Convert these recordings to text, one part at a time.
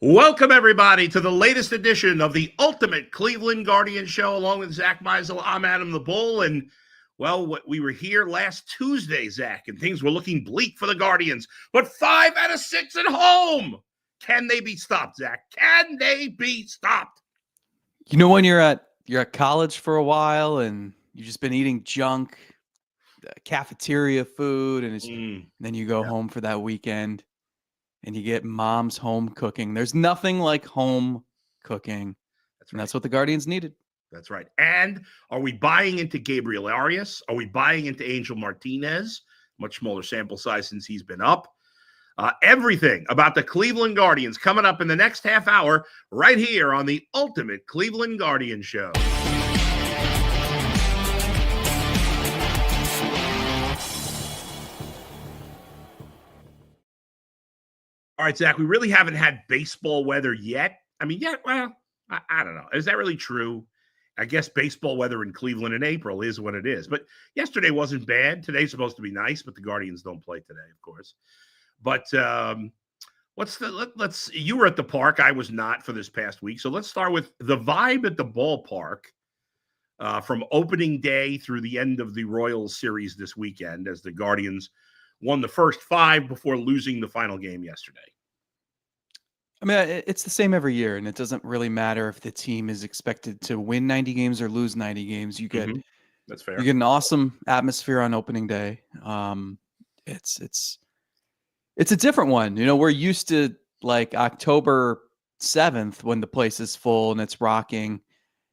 Welcome, everybody, to the latest edition of the Ultimate Cleveland Guardian Show, along with Zach Meisel. I'm Adam the Bull, and, well, we were here last Tuesday, Zach, and things were looking bleak for the Guardians, but 5 out of 6 at home. Can they be stopped, Zach? Can they be stopped? You know, when you're at college for a while and you've just been eating junk, cafeteria food, and then you go home for that weekend and you get mom's home cooking. There's nothing like home cooking. That's right. And that's what the Guardians needed. That's right. And are we buying into Gabriel Arias? Are we buying into Angel Martinez? Much smaller sample size since he's been up. Everything about the Cleveland Guardians coming up in the next half hour right here on the Ultimate Cleveland Guardian Show. All right, Zach, we really haven't had baseball weather yet. I mean, well, I don't know. Is that really true? I guess baseball weather in Cleveland in April is what it is. But yesterday wasn't bad. Today's supposed to be nice, but the Guardians don't play today, of course. But you were at the park. I was not for this past week. So let's start with the vibe at the ballpark from opening day through the end of the Royals series this weekend, as the Guardians won the first 5 before losing the final game yesterday. I mean, it's the same every year, and it doesn't really matter if the team is expected to win 90 games or lose 90 games. You get That's fair. You get an awesome atmosphere on opening day. It's a different one. You know, we're used to like October 7th when the place is full and it's rocking,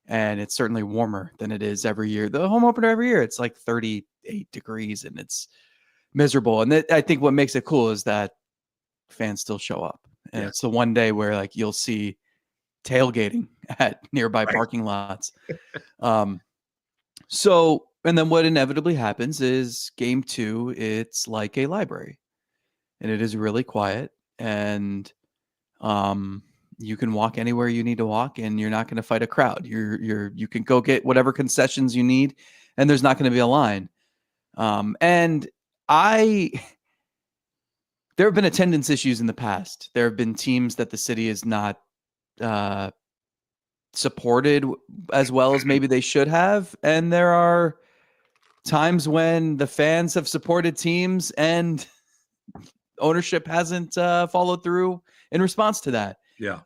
and it's certainly warmer than it is every year. The home opener every year, it's like 38 degrees and it's miserable. And I think what makes it cool is that fans still show up. And it's the one day where like you'll see tailgating at nearby parking lots. So, and then what inevitably happens is game 2, it's like a library. And it is really quiet, and you can walk anywhere you need to walk, and you're not going to fight a crowd. You can go get whatever concessions you need, and there's not going to be a line. There have been attendance issues in the past. There have been teams that the city is not supported as well as maybe they should have, and there are times when the fans have supported teams and ownership hasn't followed through in response to that. Yeah.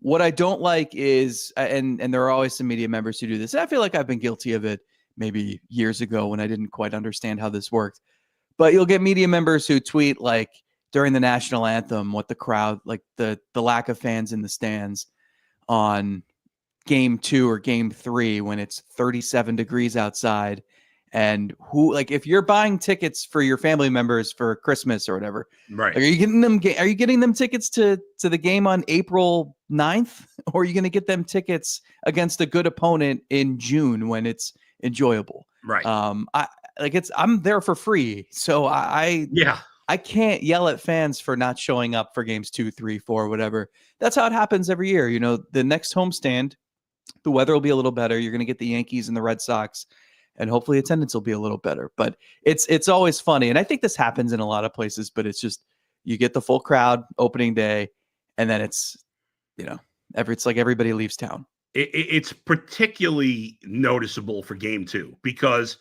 What I don't like is, and there are always some media members who do this. I feel like I've been guilty of it maybe years ago when I didn't quite understand how this worked. But you'll get media members who tweet like during the national anthem what the crowd, like the lack of fans in the stands on game 2 or game 3 when it's 37 degrees outside. And if you're buying tickets for your family members for Christmas or whatever, right? Like, are you getting them tickets to the game on April 9th, or are you going to get them tickets against a good opponent in June when it's enjoyable? Right. I'm there for free, so I can't yell at fans for not showing up for games 2, 3, 4, whatever. That's how it happens every year. You know, the next homestand, the weather will be a little better. You're going to get the Yankees and the Red Sox, and hopefully attendance will be a little better. But it's always funny. And I think this happens in a lot of places, but it's just, you get the full crowd opening day, and then it's, it's like everybody leaves town. It's particularly noticeable for game 2, because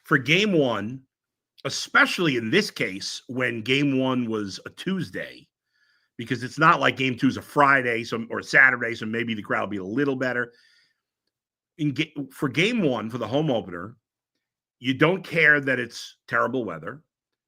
for game 1, especially in this case, when game 1 was a Tuesday, because it's not like game 2 is a Friday or Saturday, so maybe the crowd will be a little better. For game 1, for the home opener, you don't care that it's terrible weather.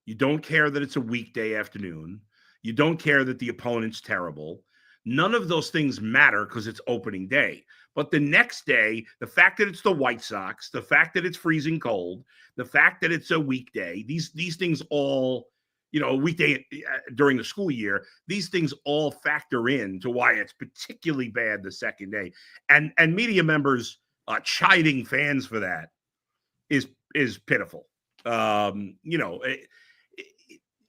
You don't care that it's a weekday afternoon. You don't care that the opponent's terrible. None of those things matter because it's opening day. But the next day, the fact that it's the White Sox, the fact that it's freezing cold, the fact that it's a weekday, these things all, a weekday during the school year, these things all factor in to why it's particularly bad the second day. And media members chiding fans for that is pitiful. If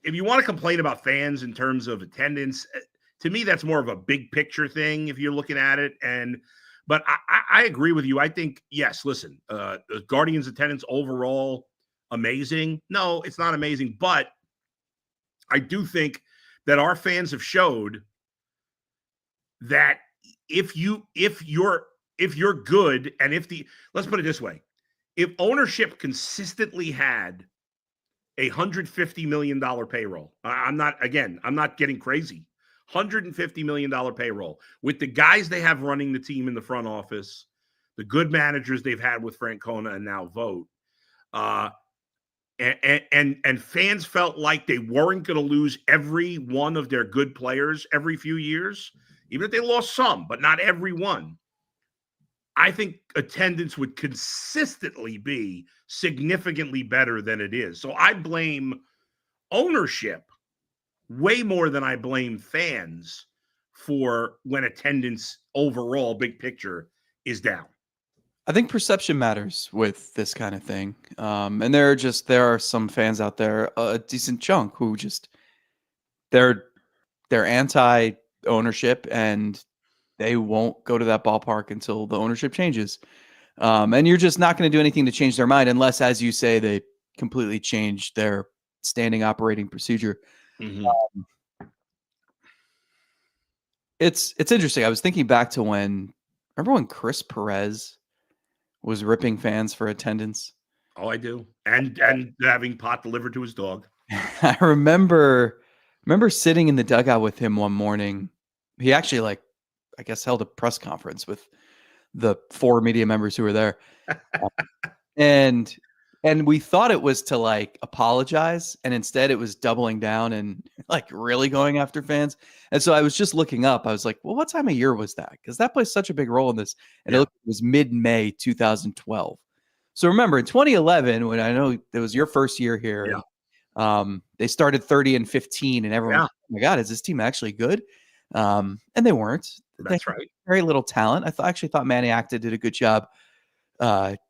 you want to complain about fans in terms of attendance, to me, that's more of a big picture thing if you're looking at it. But I agree with you. I think, yes, listen, the Guardians attendance overall, amazing. No, it's not amazing, but I do think that our fans have showed that if you're good, and let's put it this way, if ownership consistently had $150 million payroll, I'm not getting crazy. $150 million payroll with the guys they have running the team in the front office, the good managers they've had with Francona and now Vogt, and fans felt like they weren't going to lose every one of their good players every few years, even if they lost some, but not every one. I think attendance would consistently be significantly better than it is. So I blame ownership way more than I blame fans for when attendance overall, big picture, is down. I think perception matters with this kind of thing. And there are some fans out there, a decent chunk, who just they're anti ownership and they won't go to that ballpark until the ownership changes. And you're just not going to do anything to change their mind unless, as you say, they completely change their standing operating procedure. Mm-hmm. It's interesting. I was thinking back to remember when Chris Perez was ripping fans for attendance? Oh, I do. And having pot delivered to his dog. I remember sitting in the dugout with him one morning. He actually, I guess, held a press conference with the 4 media members who were there. and we thought it was to apologize, and instead it was doubling down and really going after fans. And so I was just looking up. I was like, well, what time of year was that? Because that plays such a big role in this. And it was mid-May 2012. So remember, in 2011, when I know it was your first year here, they started 30-15, and everyone was like, oh my God, is this team actually good? And they weren't. That's right. Very little talent. I actually thought Manny Acta did a good job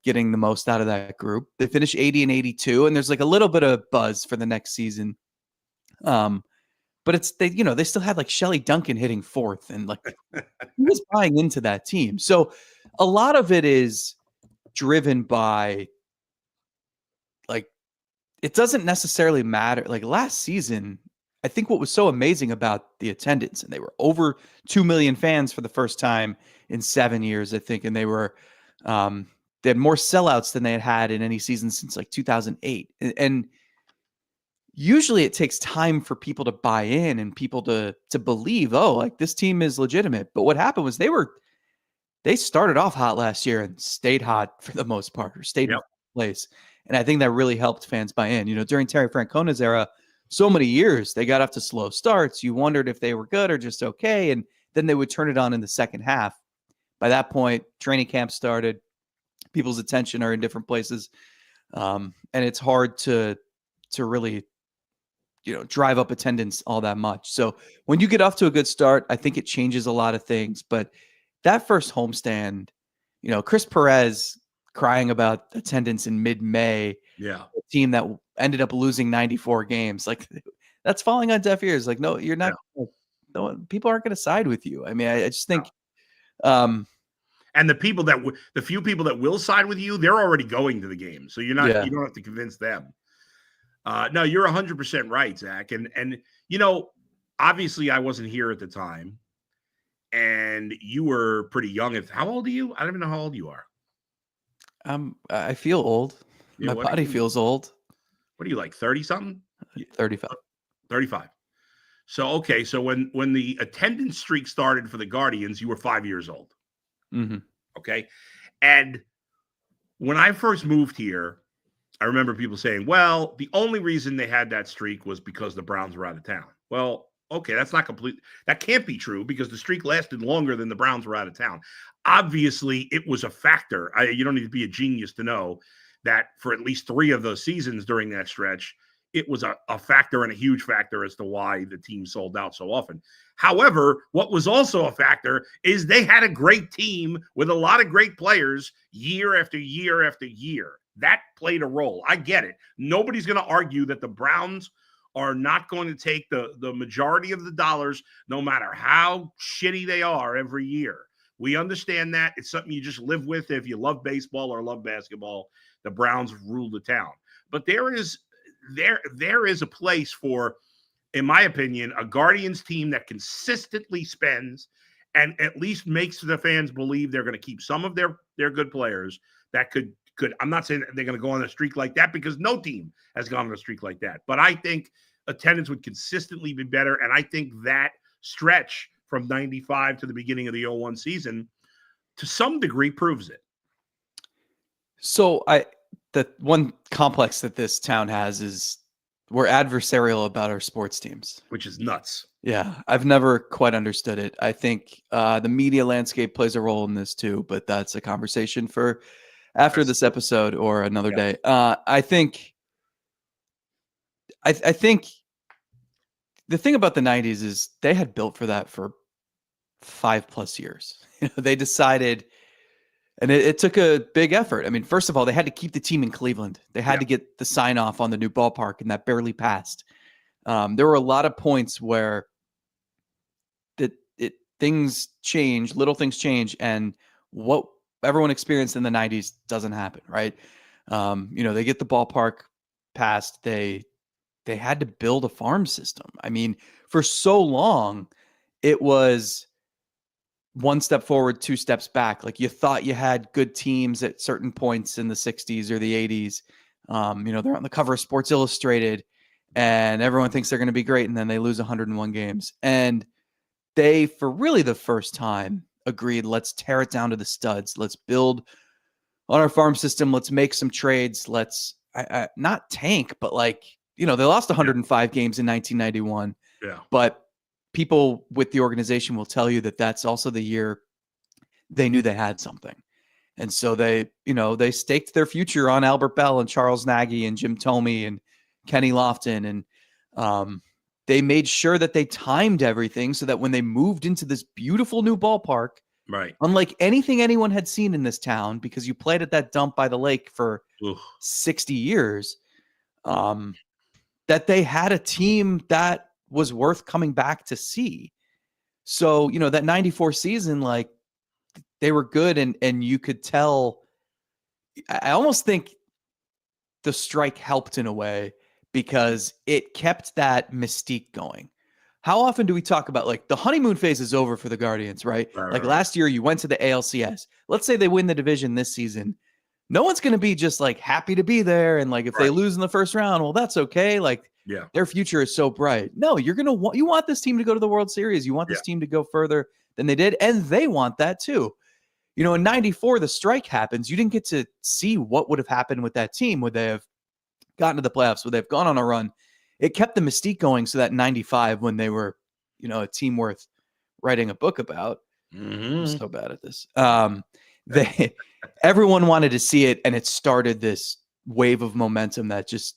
getting the most out of that group. They finished 80-82, and there's a little bit of buzz for the next season. But they still had Shelley Duncan hitting fourth, and he was buying into that team. So a lot of it is driven by it doesn't necessarily matter. Last season, I think what was so amazing about the attendance, and they were over 2 million fans for the first time in 7 years, I think, and they had more sellouts than they had in any season since 2008. And usually it takes time for people to buy in and people to believe, this team is legitimate. But what happened was they started off hot last year and stayed hot for the most part, or stayed in place. And I think that really helped fans buy in. During Terry Francona's era, so many years, they got off to slow starts. You wondered if they were good or just okay. And then they would turn it on in the second half. By that point, training camp started. People's attention are in different places. And it's hard to really, drive up attendance all that much. So when you get off to a good start, I think it changes a lot of things. But that first homestand, Chris Perez crying about attendance in mid-May, a team that ended up losing 94 games, that's falling on deaf ears. No, you're not. No, people aren't going to side with you. I mean, I just think. And the few people that will side with you, they're already going to the game, so you don't have to convince them. No, you're 100% right, Zach. And obviously I wasn't here at the time, and you were pretty young. How old are you? I don't even know how old you are. I feel old. My body feels old. What are you, 30-something? 35. 35. So, okay. So when the attendance streak started for the Guardians, you were 5 years old. Mm-hmm. Okay. And when I first moved here, I remember people saying, well, the only reason they had that streak was because the Browns were out of town. Well, okay, that's not complete. That can't be true, because the streak lasted longer than the Browns were out of town. Obviously, it was a factor. You don't need to be a genius to know that for at least 3 of those seasons during that stretch, it was a factor, and a huge factor, as to why the team sold out so often. However, what was also a factor is they had a great team with a lot of great players year after year after year. That played a role. I get it. Nobody's going to argue that the Browns are not going to take the majority of the dollars, no matter how shitty they are, every year. We understand that. It's something you just live with if you love baseball or love basketball. The Browns rule the town. But there is a place for, in my opinion, a Guardians team that consistently spends and at least makes the fans believe they're going to keep some of their good players that could. I'm not saying that they're going to go on a streak like that because no team has gone on a streak like that. But I think attendance would consistently be better, and I think that stretch from 95 to the beginning of the 01 season to some degree proves it. So the one complex that this town has is we're adversarial about our sports teams, which is nuts. Yeah, I've never quite understood it. I think the media landscape plays a role in this too, but that's a conversation for after this episode or another day. I think the thing about the 90s is they had built for that for 5+ years. They decided, and it took a big effort. I mean, first of all, they had to keep the team in Cleveland. They had to get the sign off on the new ballpark, and that barely passed. There were a lot of points where things change, little things change, and what everyone experienced in the 90s doesn't happen, right? They get the ballpark passed. They had to build a farm system. I mean, for so long, it was one step forward, two steps back. Like you thought you had good teams at certain points in the 60s or the 80s. They're on the cover of Sports Illustrated and everyone thinks they're going to be great. And then they lose 101 games. And they, for really the first time, agreed, let's tear it down to the studs. Let's build on our farm system. Let's make some trades. Let's not tank, but they lost 105 games in 1991. Yeah. But people with the organization will tell you that that's also the year they knew they had something. And so they staked their future on Albert Bell and Charles Nagy and Jim Thome and Kenny Lofton. And they made sure that they timed everything so that when they moved into this beautiful new ballpark, right, unlike anything anyone had seen in this town, because you played at that dump by the lake for 60 years, that they had a team that was worth coming back to see. So, that 94 season, they were good. And you could tell, I almost think the strike helped in a way because it kept that mystique going. How often do we talk about the honeymoon phase is over for the Guardians, right? Last year you went to the ALCS. Let's say they win the division this season. No one's going to be just happy to be there. And if they lose in the first round, well, that's okay. Their future is so bright. No, you want this team to go to the World Series. You want this team to go further than they did. And they want that too. In 94, the strike happens. You didn't get to see what would have happened with that team. Would they have gotten to the playoffs? Would they have gone on a run? It kept the mystique going so that 95, when they were, a team worth writing a book about. Mm-hmm. I'm so bad at this. Everyone wanted to see it, and it started this wave of momentum that just,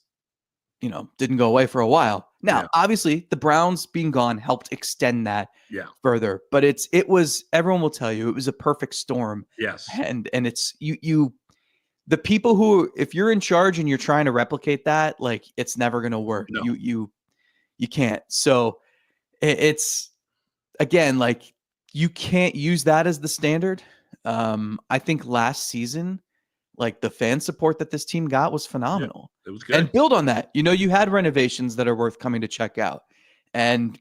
didn't go away for a while. Now, obviously, the Browns being gone helped extend that further, but it was, everyone will tell you, it was a perfect storm. Yes. And it's the people who, if you're in charge and you're trying to replicate that, it's never going to work. No. You can't. So it's, again, you can't use that as the standard. I think last season, the fan support that this team got was phenomenal. It was good. And build on that. You had renovations that are worth coming to check out. And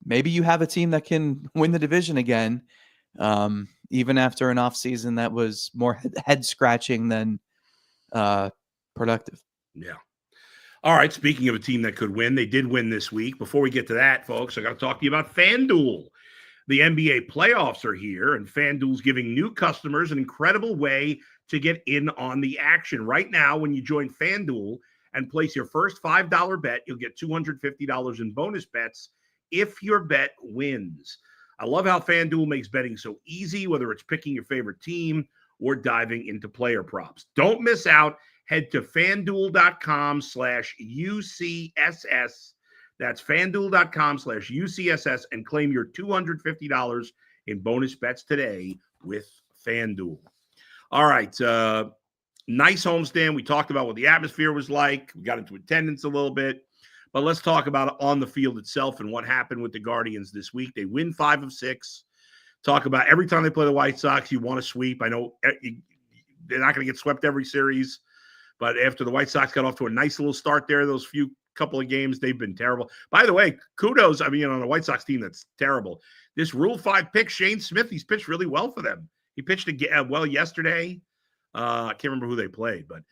maybe you have a team that can win the division again, even after an off season that was more head scratching than productive. Yeah. All right. Speaking of a team that could win, they did win this week. Before we get to that, folks, I got to talk to you about FanDuel. The NBA playoffs are here, and FanDuel's giving new customers an incredible way to get in on the action. Right now, when you join FanDuel and place your first $5 bet, you'll get $250 in bonus bets if your bet wins. I love how FanDuel makes betting so easy, whether it's picking your favorite team or diving into player props. Don't miss out. Head to FanDuel.com/UCSS. That's FanDuel.com/UCSS and claim your $250 in bonus bets today with FanDuel. All right. Nice homestand. We talked about what the atmosphere was like. We got into attendance a little bit. But let's talk about on the field itself and what happened with the Guardians this week. They win 5 of 6. Talk about every time they play the White Sox, you want to sweep. I know they're not going to get swept every series. But after the White Sox got off to a nice little start there, those few couple of games, they've been terrible. By the way, kudos. I mean, on a White Sox team that's terrible. This Rule 5 pick, Shane Smith, he's pitched really well for them. He pitched well yesterday. I can't remember who they played, but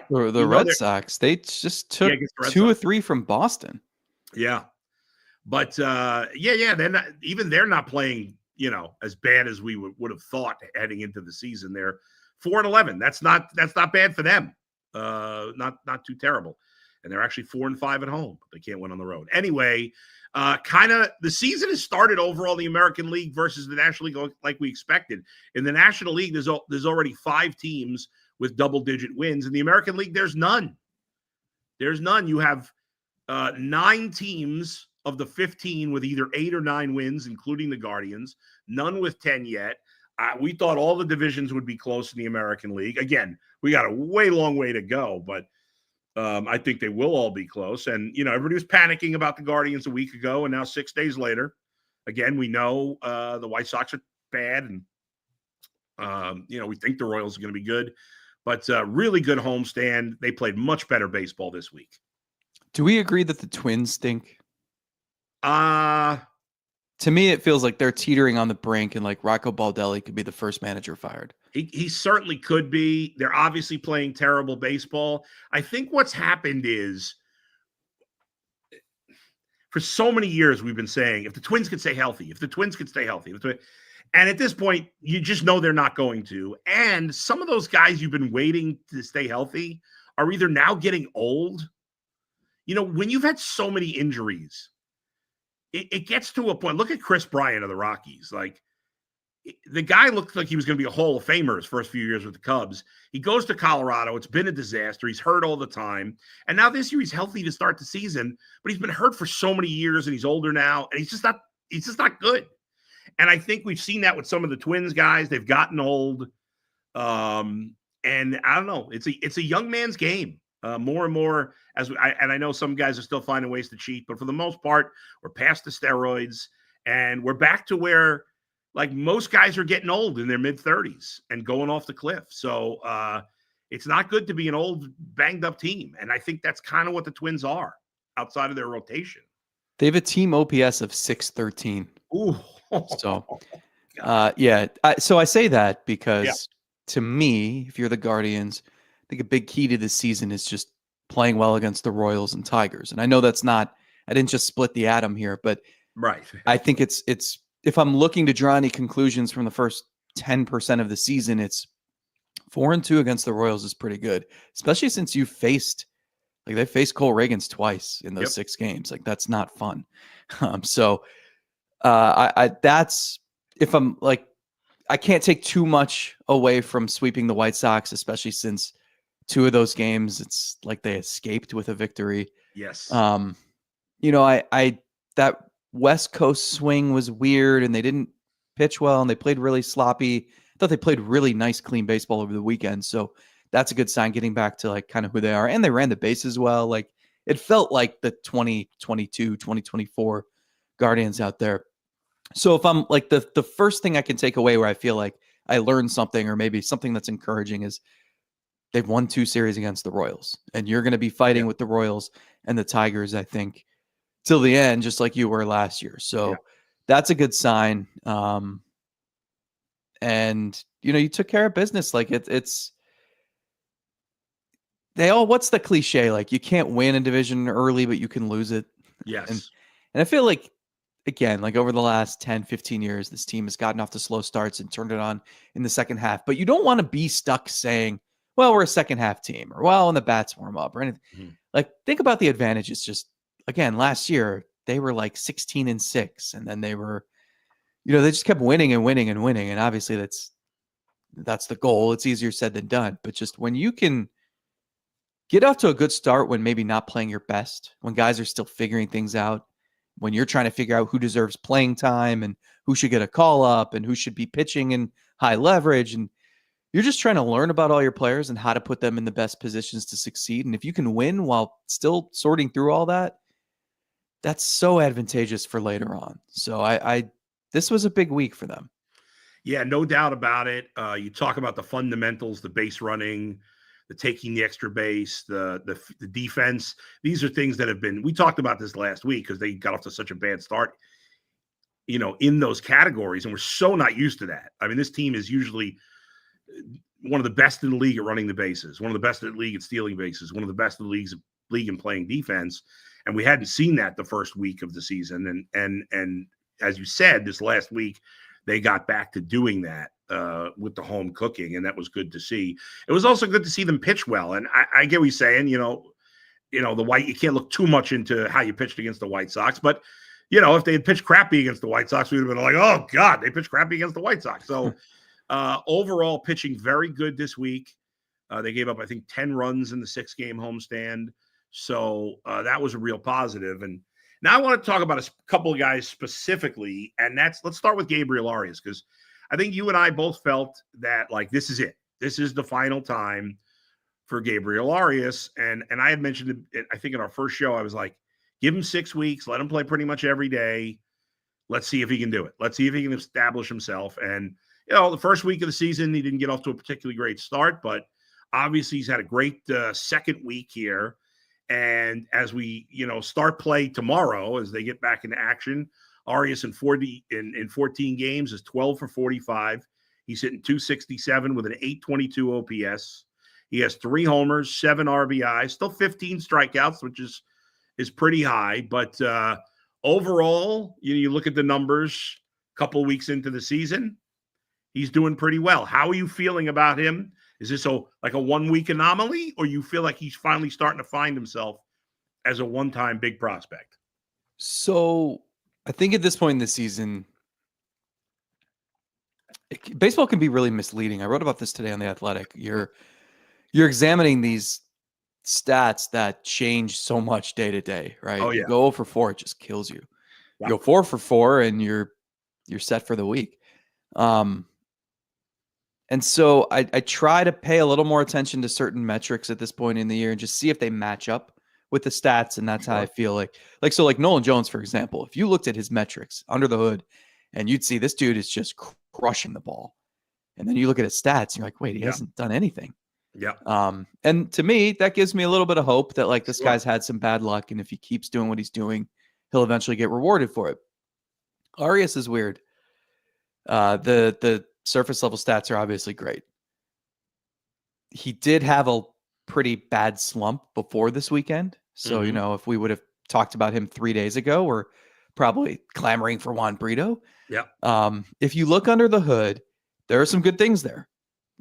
the Red Sox, they just took the 2 or 3 from Boston. Yeah. But they're not playing, as bad as we would have thought heading into the season. They're 4-11. That's not bad for them. Not too terrible. And they're actually 4-5 at home, but they can't win on the road. Anyway, the season has started overall in the American League versus the National League like we expected. In the National League, there's already 5 teams with double-digit wins. In the American League, there's none. There's none. You have 9 teams of the 15 with either 8 or 9 wins, including the Guardians. None with 10 yet. We thought all the divisions would be close in the American League. Again, we got a long way to go, but I think they will all be close. And, everybody was panicking about the Guardians a week ago, and now 6 days later, again, we know the White Sox are bad, and, we think the Royals are going to be good. But really good homestand. They played much better baseball this week. Do we agree that the Twins stink? To me, it feels like they're teetering on the brink, and like Rocco Baldelli could be the first manager fired. He certainly could be. They're obviously playing terrible baseball. I think what's happened is, for so many years we've been saying, if the Twins could stay healthy, and at this point, you just know they're not going to. And some of those guys you've been waiting to stay healthy are either now getting old. When you've had so many injuries, it gets to a point. Look at Chris Bryant of the Rockies. Like, the guy looked like he was going to be a Hall of Famer his first few years with the Cubs. He goes to Colorado. It's been a disaster. He's hurt all the time. And now this year he's healthy to start the season, but he's been hurt for so many years, and he's older now, and he's just not good. And I think we've seen that with some of the Twins guys. They've gotten old. And I don't know. It's a young man's game. More and more, and I know some guys are still finding ways to cheat, but for the most part, we're past the steroids, and we're back to where, like, most guys are getting old in their mid-30s and going off the cliff. So it's not good to be an old, banged-up team, and I think that's kind of what the Twins are outside of their rotation. They have a team OPS of 613. Ooh. So, so I say that because, to me, if you're the Guardians, I think a big key to this season is just playing well against the Royals and Tigers. And I know I didn't just split the atom here, but right. I think it's if I'm looking to draw any conclusions from the first 10% of the season, it's 4-2 against the Royals is pretty good, especially since they faced Cole Reagans twice in those 6 games. Like, that's not fun. That's, if I'm like, I can't take too much away from sweeping the White Sox, especially since 2 of those games, it's like they escaped with a victory. Yes. That West Coast swing was weird, and they didn't pitch well, and they played really sloppy. I thought they played really nice, clean baseball over the weekend. So that's a good sign, getting back to like kind of who they are. And they ran the bases well. Like, it felt like the 2022, 2024 Guardians out there. So if I'm like, the first thing I can take away where I feel like I learned something, or maybe something that's encouraging, is they've won 2 series against the Royals, and you're going to be fighting with the Royals and the Tigers, I think, till the end, just like you were last year. So that's a good sign. And you took care of business. Like, what's the cliche? Like, you can't win a division early, but you can lose it. Yes. And I feel like, again, like over the last 10, 15 years, this team has gotten off to slow starts and turned it on in the second half. But you don't want to be stuck saying, well, we're a second half team, or well, when the bats warm up, or anything. Mm-hmm. Like, think about the advantages. Just, again, last year, they were like 16-6, and then they were, they just kept winning and winning and winning. And obviously that's the goal. It's easier said than done. But just when you can get off to a good start, when maybe not playing your best, when guys are still figuring things out, when you're trying to figure out who deserves playing time and who should get a call up and who should be pitching in high leverage, and you're just trying to learn about all your players and how to put them in the best positions to succeed. And if you can win while still sorting through all that, that's so advantageous for later on. So this was a big week for them. Yeah, no doubt about it. You talk about the fundamentals, the base running, the taking the extra base, the defense. These are things that have been, we talked about this last week because they got off to such a bad start, in those categories. And we're so not used to that. I mean, this team is usually one of the best in the league at running the bases, one of the best in the league at stealing bases, one of the best in the league in playing defense. And we hadn't seen that the first week of the season. And as you said, this last week, they got back to doing that with the home cooking, and that was good to see. It was also good to see them pitch well. And I get what you're saying, you can't look too much into how you pitched against the White Sox, but if they had pitched crappy against the White Sox, we'd have been like, oh God, they pitched crappy against the White Sox. So overall pitching very good this week. They gave up, I think, 10 runs in the 6-game homestand. So that was a real positive. And now I want to talk about a couple of guys specifically, and let's start with Gabriel Arias, because I think you and I both felt that, like, this is it. This is the final time for Gabriel Arias. And I had mentioned it, I think in our first show, I was like, give him 6 weeks, let him play pretty much every day. Let's see if he can do it. Let's see if he can establish himself. And, the first week of the season, he didn't get off to a particularly great start, but obviously he's had a great second week here. And as we, start play tomorrow, as they get back into action, Arias in 14 games is 12 for 45. He's hitting .267 with an .822 OPS. He has 3 homers, 7 RBIs, still 15 strikeouts, which is pretty high. But overall, you look at the numbers a couple weeks into the season, he's doing pretty well. How are you feeling about him? Is this like a 1-week anomaly, or you feel like he's finally starting to find himself as a one-time big prospect? So I think at this point in the season, baseball can be really misleading. I wrote about this today on The Athletic. You're examining these stats that change so much day to day, right? Oh, yeah. You go 0 for 4, it just kills you. Wow. You go 4 for 4, and you're set for the week. And so I try to pay a little more attention to certain metrics at this point in the year and just see if they match up with the stats. And that's how I feel like Nolan Jones, for example, if you looked at his metrics under the hood and you'd see this dude is just crushing the ball. And then you look at his stats, and you're like, wait, he hasn't done anything. Yeah. And to me, that gives me a little bit of hope that, like, this guy's had some bad luck. And if he keeps doing what he's doing, he'll eventually get rewarded for it. Arias is weird. The surface level stats are obviously great. He did have a pretty bad slump before this weekend. So, if we would have talked about him 3 days ago, we're probably clamoring for Juan Brito. Yeah. If you look under the hood, there are some good things there.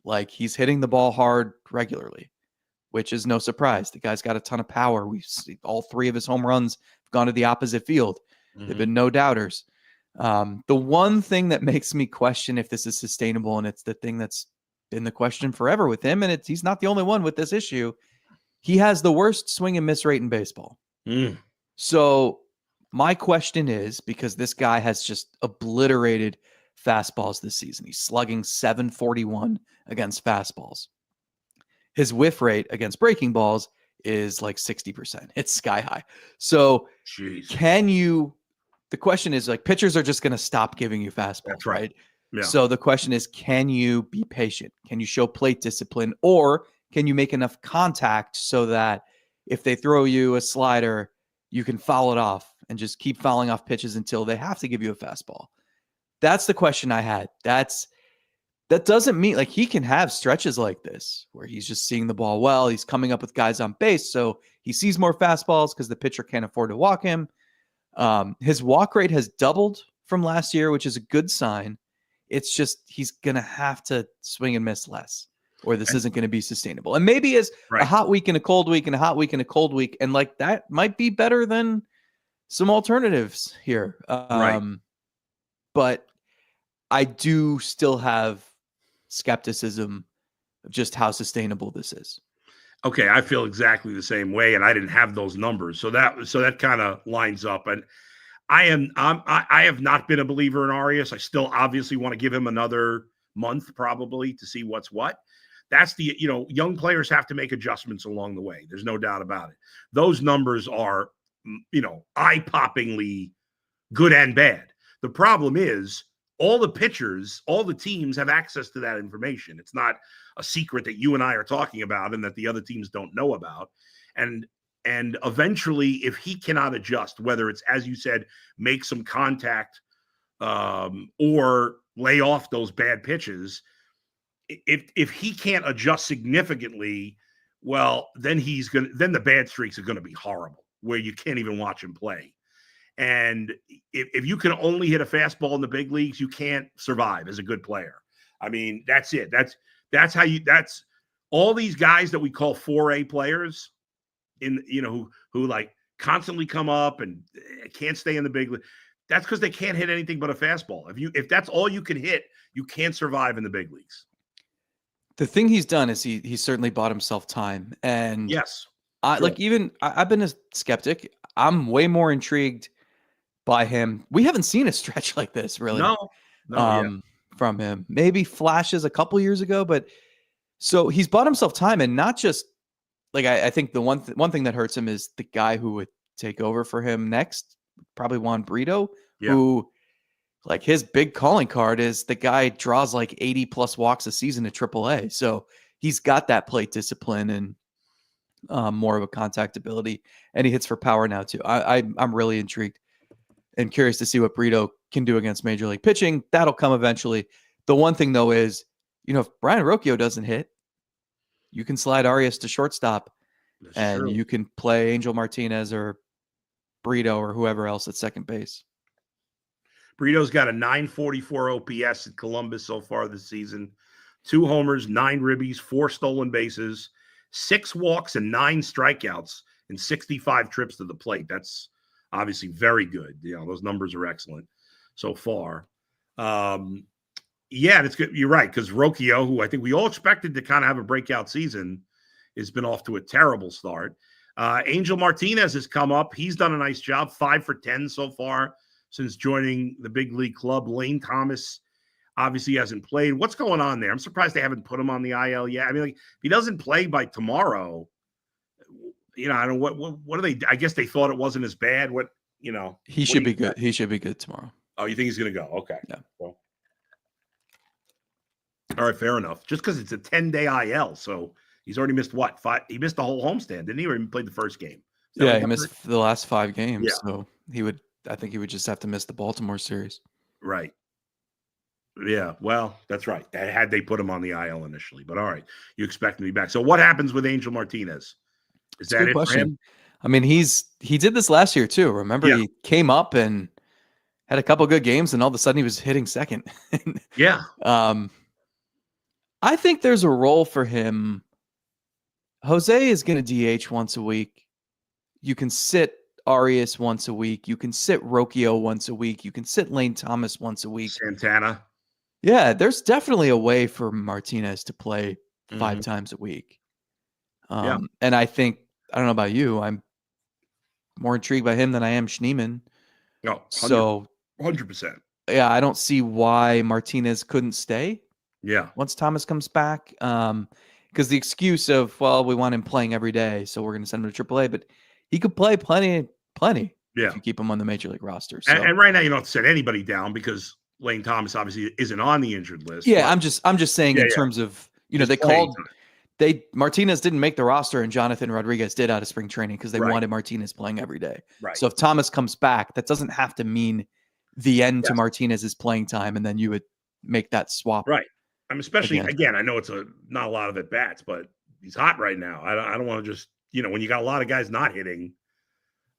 Like, he's hitting the ball hard regularly, which is no surprise. The guy's got a ton of power. We see all 3 of his home runs have gone to the opposite field. There've been no doubters. The one thing that makes me question if this is sustainable, and it's the thing that's been the question forever with him, and he's not the only one with this issue, he has the worst swing and miss rate in baseball. So my question is, because this guy has just obliterated fastballs this season, he's slugging .741 against fastballs. His whiff rate against breaking balls is like 60%. It's sky high. So the question is, like, pitchers are just going to stop giving you fastballs. That's right. Yeah. So the question is, can you be patient? Can you show plate discipline? Or can you make enough contact so that if they throw you a slider, you can foul it off and just keep fouling off pitches until they have to give you a fastball? That's the question I had. That doesn't mean, like, he can have stretches like this where he's just seeing the ball well. He's coming up with guys on base, so he sees more fastballs because the pitcher can't afford to walk him. His walk rate has doubled from last year, which is a good sign. It's just he's going to have to swing and miss less, or this isn't going to be sustainable. And maybe as a hot week and a cold week and a hot week and a cold week, and like that might be better than some alternatives here. But I do still have skepticism of just how sustainable this is. Okay, I feel exactly the same way, and I didn't have those numbers, so that kind of lines up. And I have not been a believer in Arias. I still obviously want to give him another month probably to see what's what. That's the, young players have to make adjustments along the way. There's no doubt about it. Those numbers are, eye-poppingly good and bad. The problem is all the pitchers, all the teams have access to that information. It's not a secret that you and I are talking about and that the other teams don't know about. And eventually, if he cannot adjust, whether it's, as you said, make some contact or lay off those bad pitches, if he can't adjust significantly, well, then then the bad streaks are going to be horrible, where you can't even watch him play. And if you can only hit a fastball in the big leagues, you can't survive as a good player. I mean, that's it. That's all these guys that we call 4A players who like constantly come up and can't stay in the big league. That's because they can't hit anything but a fastball. If that's all you can hit, you can't survive in the big leagues. The thing he's done is he certainly bought himself time. And yes, I've been a skeptic. I'm way more intrigued by him. We haven't seen a stretch like this, really. No, from him. Maybe flashes a couple years ago, but so he's bought himself time, and not just like I think the one thing that hurts him is the guy who would take over for him next, probably Juan Brito, who like his big calling card is the guy draws like 80 plus walks a season at AAA. So he's got that plate discipline and more of a contact ability, and he hits for power now too. I'm really intrigued and curious to see what Brito can do against major league pitching. That'll come eventually. The one thing though is, if Brian Rocchio doesn't hit, you can slide Arias to shortstop. That's true. You can play Angel Martinez or Brito or whoever else at second base. Brito's got a 944 OPS at Columbus so far this season. 2 homers, 9 ribbies, 4 stolen bases, 6 walks, and 9 strikeouts in 65 trips to the plate. That's obviously very good. Those numbers are excellent so far. That's good. You're right, because Rocchio, who I think we all expected to kind of have a breakout season, has been off to a terrible start. Angel Martinez has come up. He's done a nice job, 5 for 10 so far since joining the big league club. Lane Thomas obviously hasn't played. What's going on there? I'm surprised they haven't put him on the IL yet. I mean, like, if he doesn't play by tomorrow, I don't know what are they? I guess they thought it wasn't as bad. He should be good. He should be good tomorrow. Oh, you think he's going to go? Okay. Yeah. Well, all right, fair enough. Just because it's a 10-day IL, so he's already missed what? 5? He missed the whole homestand, didn't he? Or even played the first game? Yeah, he missed the last 5 games. Yeah. So I think he would just have to miss the Baltimore series. Right. Yeah, well, that's right. Had they put him on the IL initially, but all right, you expect him to be back. So what happens with Angel Martinez? Is that it for him? I mean, he did this last year too. Remember, he came up and had a couple good games, and all of a sudden he was hitting second. Yeah. I think there's a role for him. Jose is going to DH once a week. You can sit Arias once a week. You can sit Rocchio once a week. You can sit Lane Thomas once a week. Santana. Yeah, there's definitely a way for Martinez to play 5 times a week. And I think, I don't know about you, I'm more intrigued by him than I am Schneemann. No, 100%. So 100%. Yeah, I don't see why Martinez couldn't stay. Yeah. Once Thomas comes back, because the excuse of, well, we want him playing every day, so we're going to send him to AAA, but he could play plenty. Yeah. If you keep him on the major league roster. So. And right now you don't have to set anybody down because Lane Thomas obviously isn't on the injured list. Yeah, I'm just saying in terms of, Martinez didn't make the roster and Jonathan Rodriguez did out of spring training because they wanted Martinez playing every day. Right. So if Thomas comes back, that doesn't have to mean the end to Martinez's playing time, and then you would make that swap. Right. I'm especially again, I know it's not a lot of at bats, but he's hot right now. I don't want to just, when you got a lot of guys not hitting,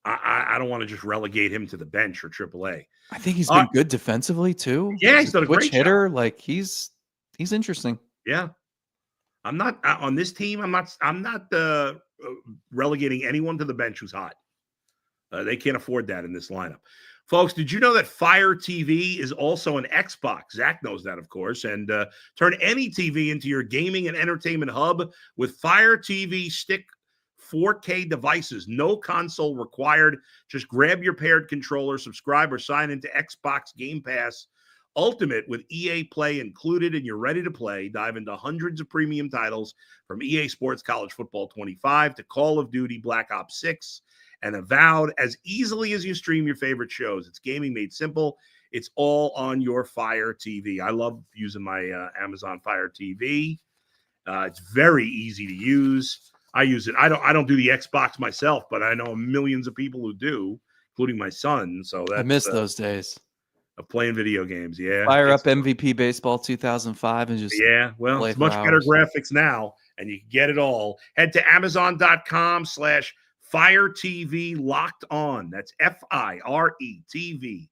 I don't want to just relegate him to the bench or AAA. I think he's been good defensively too. Yeah, he's done a great hitter. Job. Like he's interesting. Yeah, I'm not on this team. I'm not relegating anyone to the bench who's hot. They can't afford that in this lineup. Folks, did you know that Fire TV is also an Xbox? Zach knows that, of course. And turn any TV into your gaming and entertainment hub with Fire TV Stick 4K devices. No console required. Just grab your paired controller, subscribe, or sign into Xbox Game Pass Ultimate with EA Play included, and you're ready to play. Dive into hundreds of premium titles from EA Sports College Football 25 to Call of Duty Black Ops 6 and Avowed as easily as you stream your favorite shows. It's gaming made simple. It's all on your Fire TV. I love using my Amazon Fire TV. It's very easy to use. I use it. I don't do the Xbox myself, but I know millions of people who do, including my son. So I miss those days of playing video games. Yeah. Fire up MVP Baseball 2005 and just well, play it's for much better hours. graphics now, and you can get it all. Head to Amazon.com/Fire TV Locked On. That's FIRE TV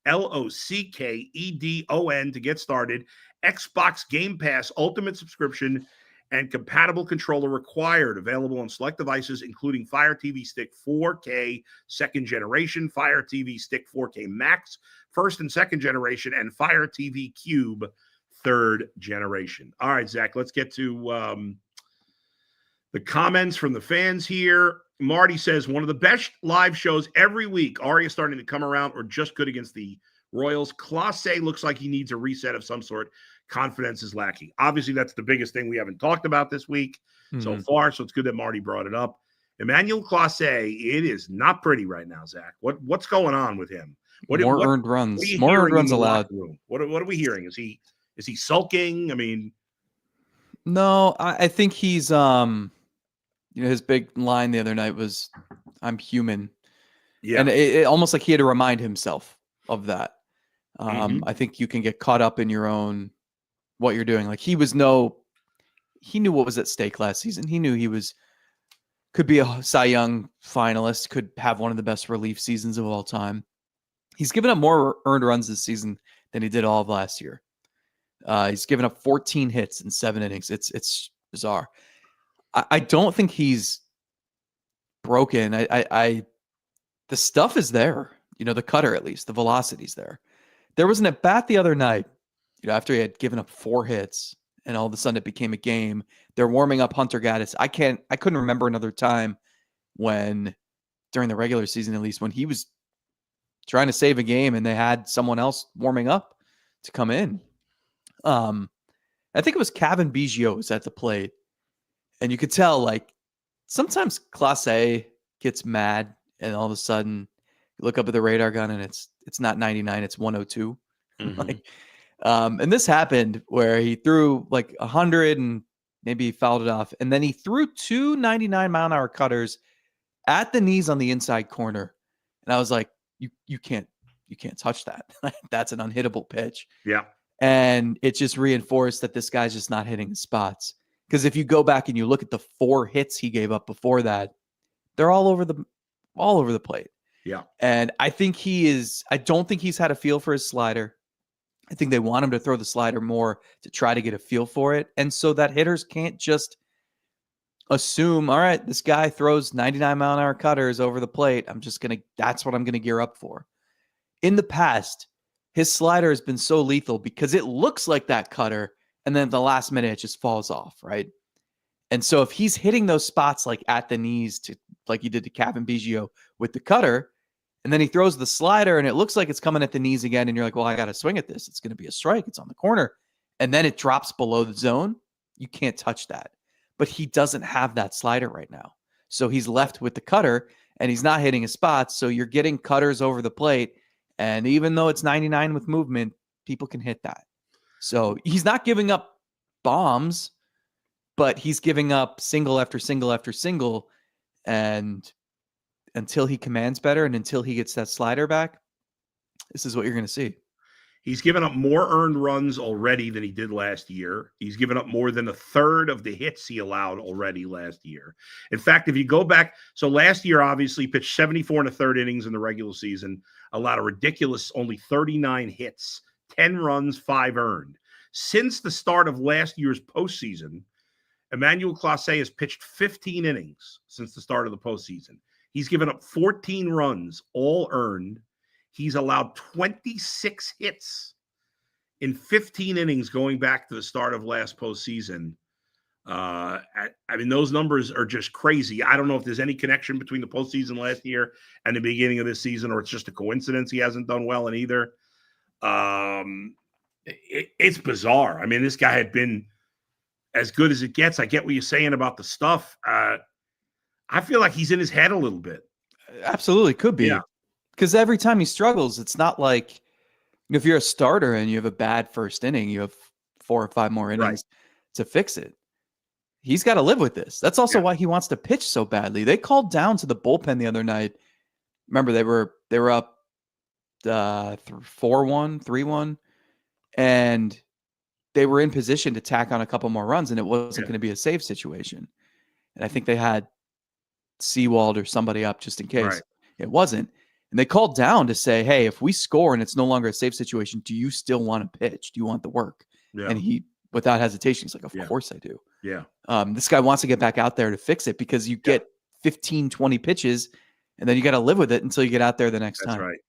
LOCKEDON to get started. Xbox Game Pass Ultimate subscription and compatible controller required. Available on select devices, including Fire TV Stick 4K second generation, Fire TV Stick 4K Max first and second generation, and Fire TV Cube third generation. All right, Zach, let's get to the comments from the fans here. Marty says, one of the best live shows every week. Arya starting to come around or just good against the Royals. Clase looks like he needs a reset of some sort. Confidence is lacking. Obviously, that's the biggest thing we haven't talked about this week so far, so it's good that Marty brought it up. Emmanuel Clase, it is not pretty right now, Zach. What's going on with him? More earned runs. More earned runs allowed. What are we hearing? Is he sulking? I mean, no, I think he's his big line the other night was, "I'm human." Yeah, and it almost like he had to remind himself of that. I think you can get caught up in your own what you're doing. Like he knew what was at stake last season. He knew he could be a Cy Young finalist, could have one of the best relief seasons of all time. He's given up more earned runs this season than he did all of last year. He's given up 14 hits in 7 innings. It's bizarre. I don't think he's broken. The stuff is there. The cutter, at least the velocity's there. There was an at bat the other night, after he had given up 4 hits, and all of a sudden it became a game. They're warming up Hunter Gaddis. I couldn't remember another time when, during the regular season at least, when he was trying to save a game and they had someone else warming up to come in. I think it was Kevin Biggio was at the plate, and you could tell, like, sometimes Clase gets mad, and all of a sudden you look up at the radar gun and it's not 99, it's 102. And this happened where he threw like 100 and maybe he fouled it off, and then he threw 2 99-mile-an-hour cutters at the knees on the inside corner, and I was like, you can't touch that. That's an unhittable pitch. Yeah. And it just reinforced that this guy's just not hitting the spots. Because if you go back and you look at the 4 hits he gave up before that, they're all over the plate. Yeah. And I don't think he's had a feel for his slider. I think they want him to throw the slider more to try to get a feel for it. And so that hitters can't just assume, all right, this guy throws 99-mile-an-hour cutters over the plate. That's what I'm going to gear up for. In the past, his slider has been so lethal because it looks like that cutter, and then at the last minute, it just falls off, right? And so if he's hitting those spots like at the knees, like he did to Kevin Biggio with the cutter, and then he throws the slider and it looks like it's coming at the knees again, and you're like, well, I got to swing at this. It's going to be a strike. It's on the corner. And then it drops below the zone. You can't touch that. But he doesn't have that slider right now. So he's left with the cutter, and he's not hitting his spots. So you're getting cutters over the plate. And even though it's 99 with movement, people can hit that. So he's not giving up bombs, but he's giving up single after single after single. And until he commands better and until he gets that slider back, this is what you're going to see. He's given up more earned runs already than he did last year. He's given up more than a third of the hits he allowed already last year. In fact, if you go back, so last year, obviously, he pitched 74 and a third innings in the regular season, allowed a ridiculous only 39 hits, 10 runs, 5 earned. Since the start of last year's postseason, Emmanuel Clase has pitched 15 innings since the start of the postseason. He's given up 14 runs, all earned. He's allowed 26 hits in 15 innings going back to the start of last postseason. I mean, those numbers are just crazy. I don't know if there's any connection between the postseason last year and the beginning of this season, or it's just a coincidence he hasn't done well in either. It's bizarre. I mean, this guy had been as good as it gets. I get what you're saying about the stuff. I feel like he's in his head a little bit. Absolutely could be. Yeah. Because every time he struggles, it's not like If you're a starter and you have a bad first inning, you have 4 or 5 more innings to fix it. He's got to live with this. That's also why he wants to pitch so badly. They called down to the bullpen the other night. Remember, they were up 4-1, 3-1, and they were in position to tack on a couple more runs, and it wasn't going to be a save situation. And I think they had Seawald or somebody up just in case. It wasn't. And they called down to say, hey, if we score and it's no longer a safe situation, do you still want to pitch? Do you want the work? Yeah. And he, without hesitation, he's like, of course I do. Yeah. This guy wants to get back out there to fix it because you get 15, 20 pitches, and then you got to live with it until you get out there the next time. That's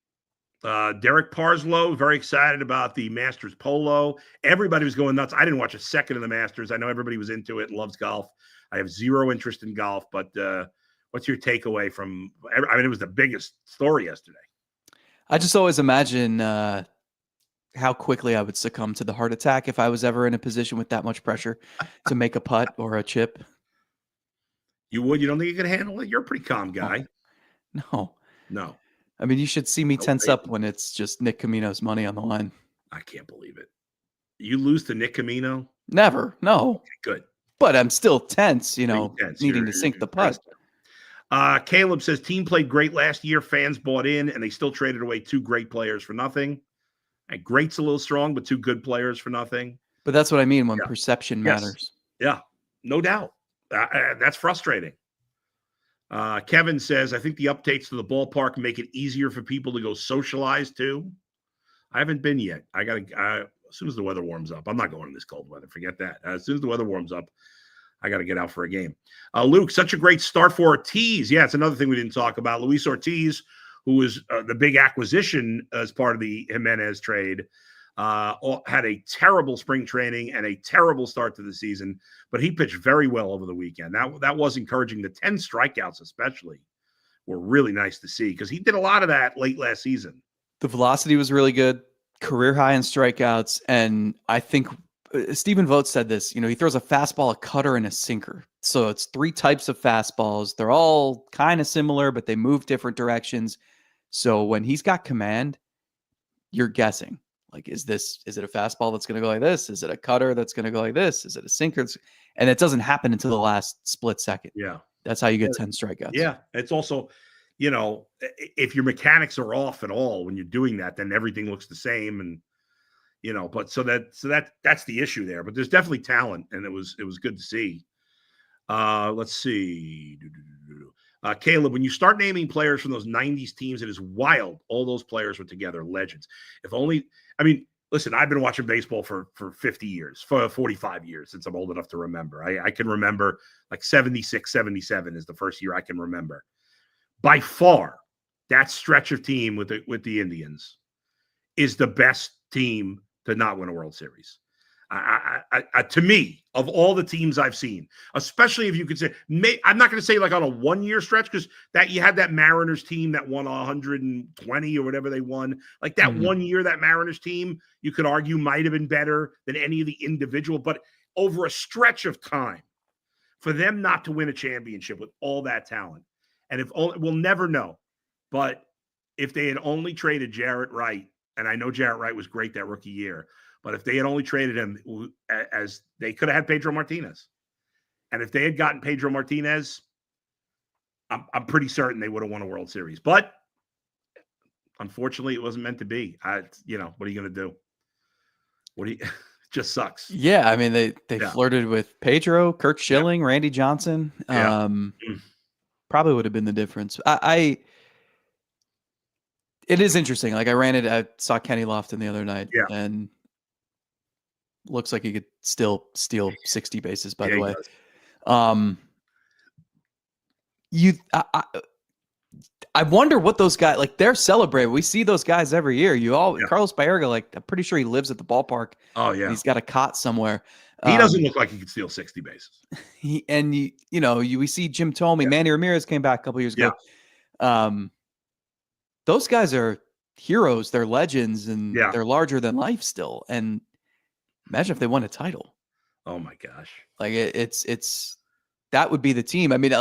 right. Derek Parslow, very excited about the Masters Polo. Everybody was going nuts. I didn't watch a second of the Masters. I know everybody was into it and loves golf. I have zero interest in golf, but what's your takeaway from – I mean, it was the biggest story yesterday. I just always imagine how quickly I would succumb to the heart attack if I was ever in a position with that much pressure to make a putt or a chip. You would? You don't think you could handle it? You're a pretty calm guy. No. I mean, you should see me tense up when it's just Nick Camino's money on the line. I can't believe it. You lose to Nick Camino? Never. No. Okay, good. But I'm still tense, needing to sink the putt. Caleb says, team played great last year. Fans bought in, and they still traded away 2 great players for nothing. And great's a little strong, but 2 good players for nothing. But that's what I mean when perception matters. Yeah, no doubt. That's frustrating. Kevin says, I think the updates to the ballpark make it easier for people to go socialize too. I haven't been yet. I got to, as soon as the weather warms up, I'm not going in this cold weather. Forget that. As soon as the weather warms up, I got to get out for a game. Luke, such a great start for Ortiz. Yeah, it's another thing we didn't talk about. Luis Ortiz, who was the big acquisition as part of the Jimenez trade, had a terrible spring training and a terrible start to the season, but he pitched very well over the weekend. That was encouraging. The 10 strikeouts especially were really nice to see because he did a lot of that late last season. The velocity was really good, career high in strikeouts, and I think Stephen Vogt said this, he throws a fastball, a cutter, and a sinker. So it's 3 types of fastballs. They're all kind of similar, but they move different directions. So when he's got command, you're guessing. Like, is it a fastball that's going to go like this? Is it a cutter that's going to go like this? Is it a sinker? And it doesn't happen until the last split second. Yeah. That's how you get 10 strikeouts. Yeah. It's also, if your mechanics are off at all when you're doing that, then everything looks the same. And, but that's the issue there. But there's definitely talent, and it was good to see. Let's see. Caleb, when you start naming players from those 90s teams, it is wild. All those players were together, legends. Listen, I've been watching baseball for 50 years, for 45 years since I'm old enough to remember. I can remember like 76, 77 is the first year I can remember. By far, that stretch of team with the Indians is the best team to not win a World Series. To me, of all the teams I've seen, especially if you could say, I'm not going to say like on a 1-year stretch, because that you had that Mariners team that won 120 or whatever they won. Like that 1 year, that Mariners team, you could argue might have been better than any of the individual, but over a stretch of time, for them not to win a championship with all that talent, and we'll never know, but if they had only traded Jarrett Wright, and I know Jarrett Wright was great that rookie year, but if they had only traded him, as they could have had Pedro Martinez. And if they had gotten Pedro Martinez, I'm pretty certain they would have won a World Series. But unfortunately, it wasn't meant to be. What are you going to do? It just sucks. Yeah, I mean, they flirted with Pedro, Kurt Schilling, Randy Johnson. Probably would have been the difference. It is interesting. Like I saw Kenny Lofton the other night, and looks like he could still steal 60 bases, by the way. I wonder what those guys, like, they're celebrating. We see those guys every year. Carlos Baerga, like, I'm pretty sure he lives at the ballpark. Oh, yeah. He's got a cot somewhere. He doesn't look like he could steal 60 bases. We see Jim Thome, Manny Ramirez came back a couple years ago. Those guys are heroes. They're legends, and they're larger than life still. And imagine if they won a title. Oh my gosh. Like that would be the team. I mean,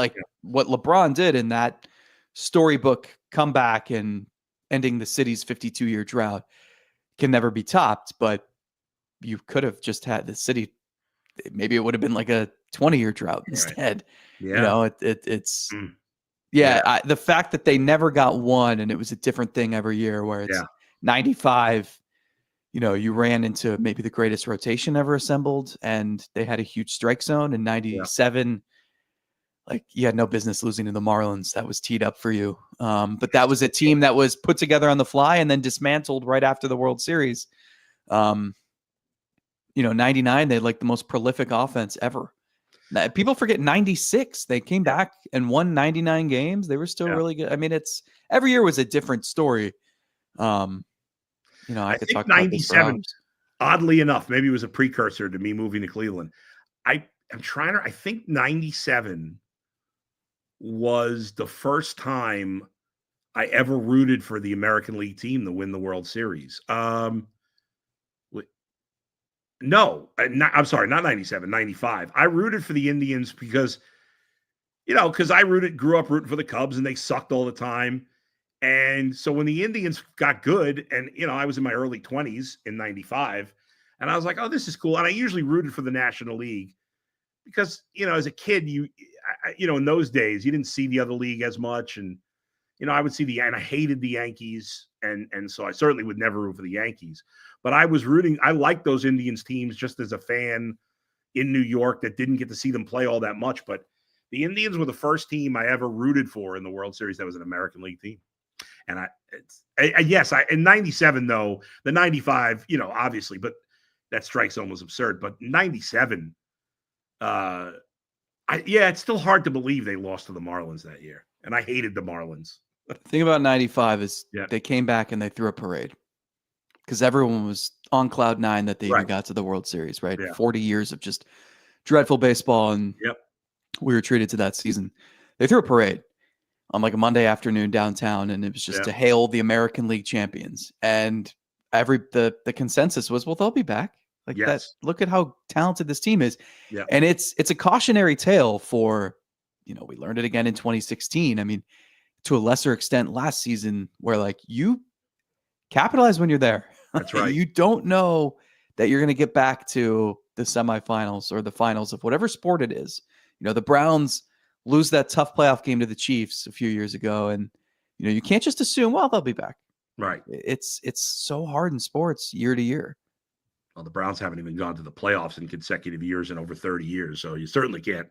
what LeBron did in that storybook comeback and ending the city's 52-year drought. can never be topped, but you could have just had the city. Maybe it would have been like a 20-year drought instead. Yeah. It's Mm. the fact that they never got one and it was a different thing every year, where it's 95, you ran into maybe the greatest rotation ever assembled, and they had a huge strike zone. In 97, like, you had no business losing to the Marlins. That was teed up for you. But that was a team that was put together on the fly and then dismantled right after the World Series. 99, they had like the most prolific offense ever. People forget 96. They came back and won 99 games. They were still really good. I mean, it's every year was a different story. I could talk about this for hours. Oddly enough, maybe it was a precursor to me moving to Cleveland. I think 97 was the first time I ever rooted for the American League team to win the World Series. No, I'm sorry, not 97, 95. I rooted for the Indians because I grew up rooting for the Cubs, and they sucked all the time. And so when the Indians got good, and I was in my early 20s in 95, and I was like, oh, this is cool. And I usually rooted for the National League because, as a kid, in those days, you didn't see the other league as much. And, I would see and I hated the Yankees. And so I certainly would never root for the Yankees. But I was rooting. I liked those Indians teams just as a fan in New York that didn't get to see them play all that much. But the Indians were the first team I ever rooted for in the World Series that was an American League team. And in 97, though, the 95, obviously, but that strike zone was absurd. But 97, it's still hard to believe they lost to the Marlins that year. And I hated the Marlins. The thing about 95 is they came back and they threw a parade because everyone was on cloud nine that they even got to the World Series, right? Yeah. 40 years of just dreadful baseball, and we were treated to that season. They threw a parade on like a Monday afternoon downtown, and it was just to hail the American League champions. And the consensus was, well, they'll be back. Like that. Look at how talented this team is. Yeah. And it's a cautionary tale for, we learned it again in 2016. I mean, to a lesser extent last season, where like you capitalize when you're there. That's right. You don't know that you're going to get back to the semifinals or the finals of whatever sport it is. The Browns lose that tough playoff game to the Chiefs a few years ago, and you can't just assume, well, they'll be back. Right. It's so hard in sports year to year. Well, the Browns haven't even gone to the playoffs in consecutive years in over 30 years, so you certainly can't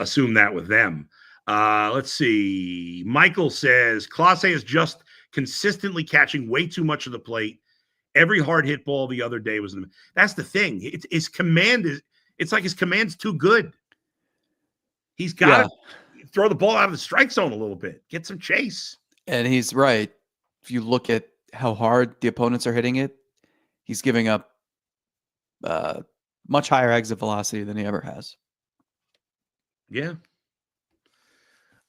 assume that with them. Let's see. Michael says Clase is just consistently catching way too much of the plate. Every hard hit ball the other day was. That's the thing. His command is. It's like his command's too good. He's got to throw the ball out of the strike zone a little bit. Get some chase. And he's right. If you look at how hard the opponents are hitting it, he's giving up much higher exit velocity than he ever has. Yeah.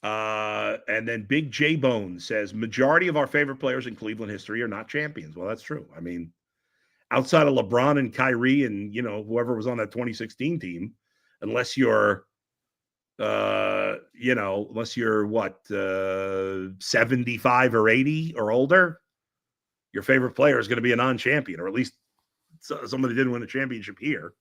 And then Big J Bone says majority of our favorite players in Cleveland history are not champions. Well, that's true. I mean, outside of LeBron and Kyrie and whoever was on that 2016 team, unless you're unless you're 75 or 80 or older, your favorite player is going to be a non-champion, or at least somebody didn't win a championship here.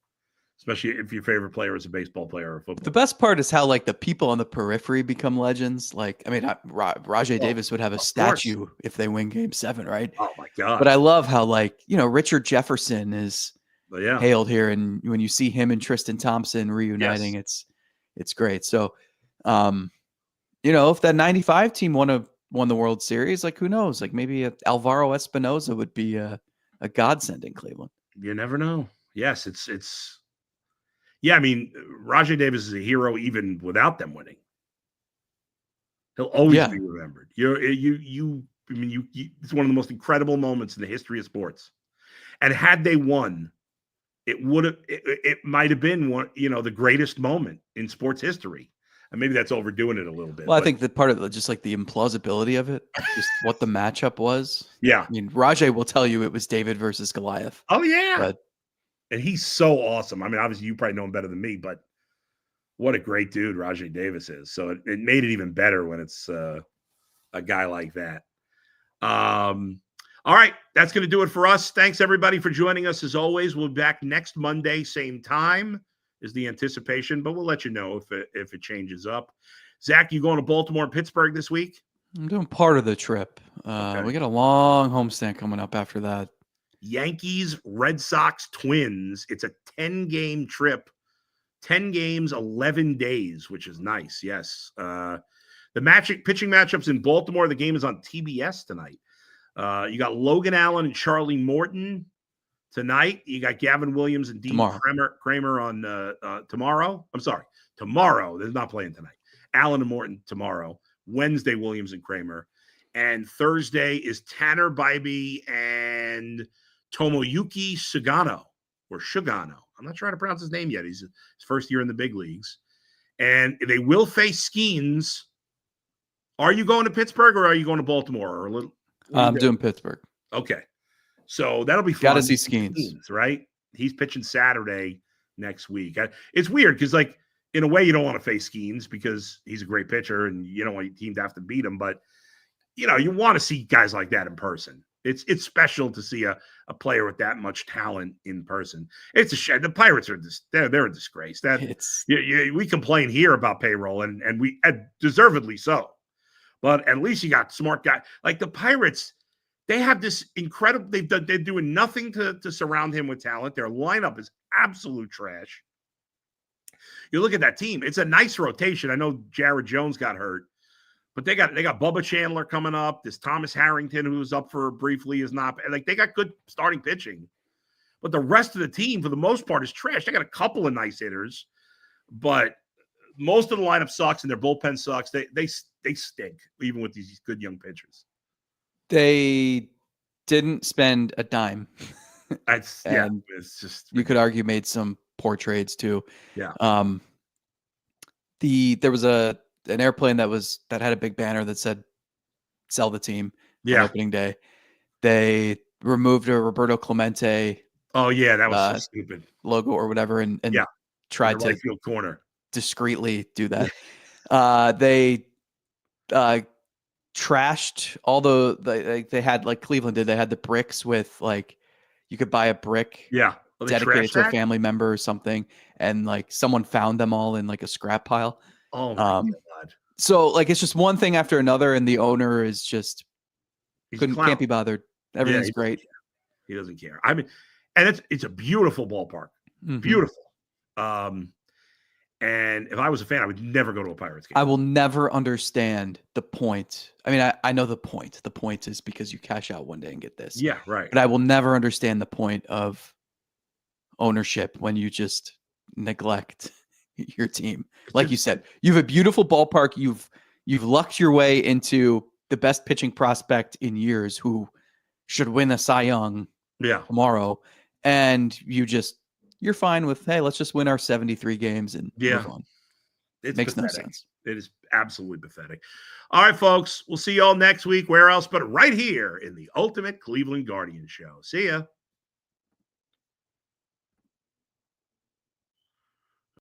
Especially if your favorite player is a baseball player or football. The best part is how like the people on the periphery become legends. Like, I mean, Rajay Davis would have a statue if they win Game 7, right? Oh my God. But I love how Richard Jefferson is hailed here. And when you see him and Tristan Thompson reuniting, it's great. So, if that 95 team won the World Series, like who knows? Like maybe Alvaro Espinoza would be a godsend in Cleveland. You never know. Yes, it's. Yeah, I mean, Rajay Davis is a hero even without them winning. He'll always be remembered. It's one of the most incredible moments in the history of sports. And had they won, it might have been the greatest moment in sports history. And maybe that's overdoing it a little bit. Well, I think that part of just like the implausibility of it, just what the matchup was. Yeah. I mean, Rajay will tell you it was David versus Goliath. Oh, yeah. And he's so awesome. I mean, obviously, you probably know him better than me, but what a great dude Rajay Davis is. So it made it even better when it's a guy like that. All right, that's going to do it for us. Thanks, everybody, for joining us. As always, we'll be back next Monday, same time is the anticipation, but we'll let you know if it changes up. Zach, you going to Baltimore and Pittsburgh this week? I'm doing part of the trip. Okay. We got a long homestand coming up after that. Yankees, Red Sox, Twins. It's a 10-game trip. 10 games, 11 days, which is nice. Yes. The pitching matchups in Baltimore. The game is on TBS tonight. You got Logan Allen and Charlie Morton tonight. You got Gavin Williams and Dean Kramer on tomorrow. I'm sorry, tomorrow. They're not playing tonight. Allen and Morton tomorrow. Wednesday, Williams and Kramer. And Thursday is Tanner Bybee and Tomoyuki Sugano. I'm not sure how to pronounce his name yet. He's his first year in the big leagues. And they will face Skeens. Are you going to Pittsburgh or are you going to Baltimore? I'm doing Pittsburgh. Okay. So that'll be fun. Got to see Skeens, right? He's pitching Saturday next week. It's weird because, like, in a way, you don't want to face Skeens because he's a great pitcher and you don't want your team to have to beat him. But, you want to see guys like that in person. It's special to see a player with that much talent in person. It's a shame. The Pirates are they're a disgrace. We complain here about payroll and we deservedly so. But at least you got smart guys like the Pirates. They have this incredible. They're doing nothing to surround him with talent. Their lineup is absolute trash. You look at that team; it's a nice rotation. I know Jared Jones got hurt, but they got Bubba Chandler coming up. This Thomas Harrington, who was up for briefly, is not like they got good starting pitching, but the rest of the team, for the most part, is trash. They got a couple of nice hitters, but most of the lineup sucks and their bullpen sucks. They stink, even with these good young pitchers. They didn't spend a dime. It's just you could argue made some poor trades too. Yeah. There was an airplane that had a big banner that said "Sell the team" on opening day. They removed a Roberto Clemente. Oh yeah, that was so stupid logo or whatever, and tried to field corner discreetly do that. They trashed all they had, like Cleveland did. They had the bricks with, like, you could buy a brick dedicated to a family member or something, and like someone found them all in like a scrap pile. Oh my God. So like it's just one thing after another, and the owner is just can't be bothered. Everything's great. He doesn't care. I mean, and it's a beautiful ballpark. Mm-hmm. Beautiful. And if I was a fan, I would never go to a Pirates game. I will never understand the point. I mean, I know the point. The point is because you cash out one day and get this. Yeah, right. But I will never understand the point of ownership when you just neglect your team. Like you said, you have a beautiful ballpark. You've lucked your way into the best pitching prospect in years who should win a Cy Young tomorrow. And you're fine with, hey, let's just win our 73 games and move on. It makes no sense. It is absolutely pathetic. All right, folks. We'll see you all next week. Where else but right here in the Ultimate Cleveland Guardian Show. See ya.